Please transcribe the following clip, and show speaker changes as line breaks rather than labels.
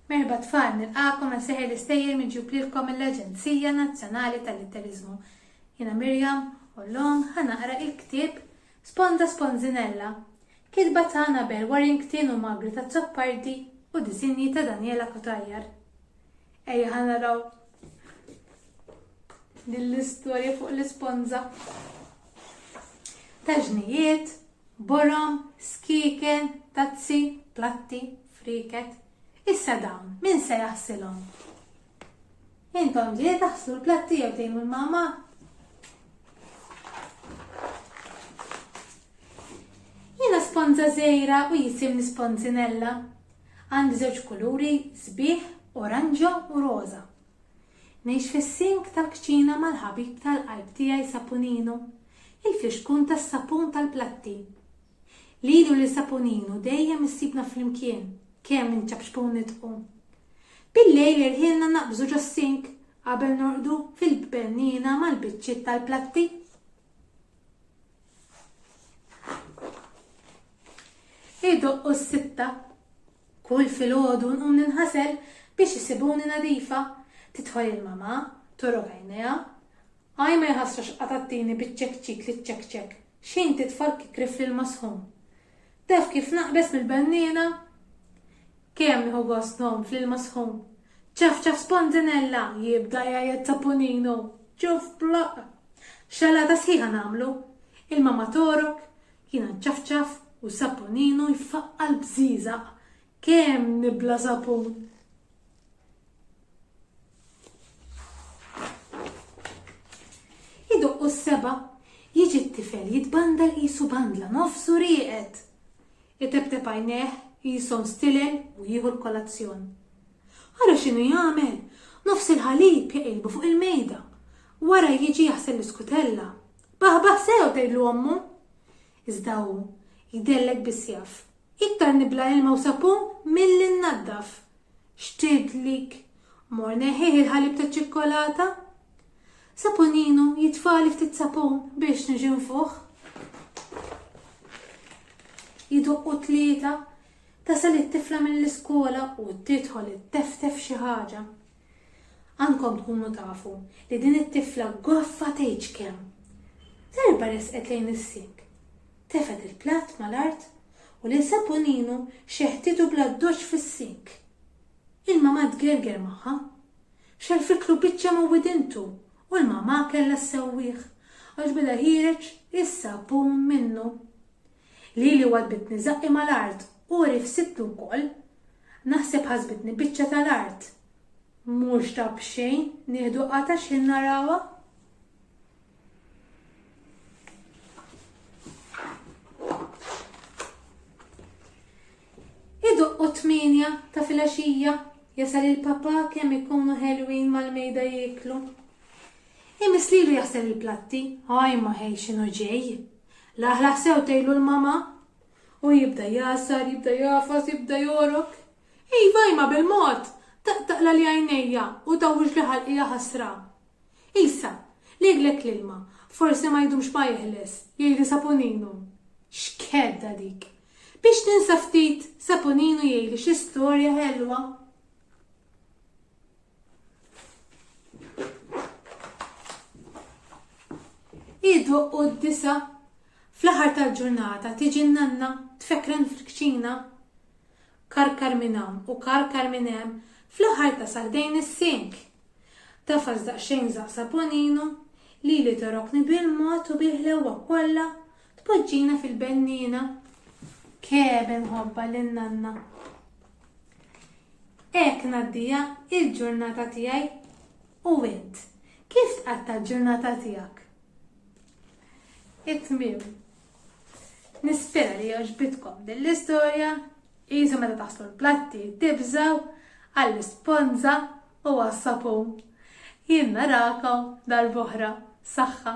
Merħba tfal, nilqakom għal seħer l-istejjer minn ġublilkom l-Aġenzija Nazzjonali tal-Litterizmu. Jina Mirjam u l-lum ħanaqra il-ktib Sponza Sponzinella, kitba ta' Annabel Warrington u Margaret Azzopardi u disinji ta' Daniela Kotajjar. Ejja ħanaraw dill-istorja fuq l-isponza. Taġnijiet, borom, skiken, tazzi, platti, friket. Issa dawn, min se jaħsilhom? Intom ġiet taħslu l-platti jew tgħinu l-mama? Jiena sponza żgħira u jisimni Sponzinella. Għandi żewġ kuluri sbieħ, oranġo u roża. Ngħix fis-sink tal-kċina mal-ħabib tal-qalb tiegħi Sapunino, il-fixkun tas-sapun tal-platti. Lilu li Sapunino dejjem issibna flimkien. Kemm inċabxbun nitqu. Bil-lejl irħilna naqbżu ġo-sink qabel norqdu fil-bennina mal-biċċiet tal-platti. Idoqqu s-sitta. Kull filgħodu nqum ninħasel biex isibuni nadifa. Tidħol il-mama, torok għajnejha. Għaj ma jħassrax qatattini biċ-ċek-ċik li ċek-ċek. Xejn titfal kikrif lil masħum. Taf kif naqbes mill-bennina? Kemm nieħu gost nom fl-masħum. ċaf Sponzinella jibda jgħid Sapunino. ċuf blaq. Xalata sħiħa nagħmlu. Il-mama torok, jiena ċaf u Sapunino jfaqqa l-bżiżaq. Kemm nibla sapun. Idoqqu s-seba' jiġi t-tifel jitbandal qisu bandla nofsu rieqed. Itebteb għajnejh jisom stilel u jieħu l-kolazzjon. Ara x'inhu jagħmel? Nofs il-ħalib jaqilbu fuq il-mejda. Wara jiġi jaħsel l-iskutella. Baħbaħ sew tgħidlu ommu. Iżda hu jdellek bis-sjaf. Iktar nibla ilma u sapun milli nnaddaf. X'tidlik? Mor neħħieħ il-ħalib taċ-ċikkolata? Sapunino jitfali ftit sapun biex niġi nfuħ. Jidoqqu tlieta. Tasal it-tifla mill-iskola u tidħol it-teftef xi ħaġa. Għandkom tkunu tafu li din it-tifla goffa tgħid kemm. Darba resqet lejn is-sink. Tefet il-platt mal-art u lil Sapunino xeħtitu bla doċċ fis-sink. Il-mama tgerger magħha. Xelfiklu biċċa mowwidintu u l-mama kellha ssewwieħ għax beda ħireġ is-sapun minnu. Lili wadbitni żaqqi mal-art u rif sittu wkoll, naħseb ħasbitni biċċa tal-art. Mhux tab xejn nieħdu qata x'in narawha. Idoqqu 8 ta' filgħaxija jasal il-papa kemm ikunu ħelwin mal-mejda jieklu. Imislilu jaħsel il-platti, ħaj ma ħej x'inhu ġej. Laħlaħ sew tgħidlu l-mama. U jibda jasar, jibda jafas, jibda jorok. Iva jma bil-mod, taqtaqla li għajnejja u tawwix li ħalqija ħasra. Isa, liglek l-ilma, forsi ma jdumx ma jeħles, jgħidi Sapunino. X'kedda dik. Biex ninsa ftit, Sapunino jgħidi xi storja ħelwa. Idoqqu d-disa. Fl-aħħar tal-ġurnata tiġi n-nanna tfekren fil-kċina. Karkar minn hawn u karkar minn hemm fl-aħħar tasal dejn is-sink. Tafas daqsxejn żaq Sapunino li torokni bil-mod u bil-ħlewwa kollha tpoġġina fil-bennina. Kemm inħobba lin-nanna. Hekk ngħaddija il-ġurnata tiegħi u int kif tqatta l-ġurnata tiegħek? It-tmiem. Nispera li jogħġbitkom din l-istorja, qisu meta taħslu l-platti tibżaw għall-isponza u għas-sapun. Jien narakom darb'oħra, saħħa.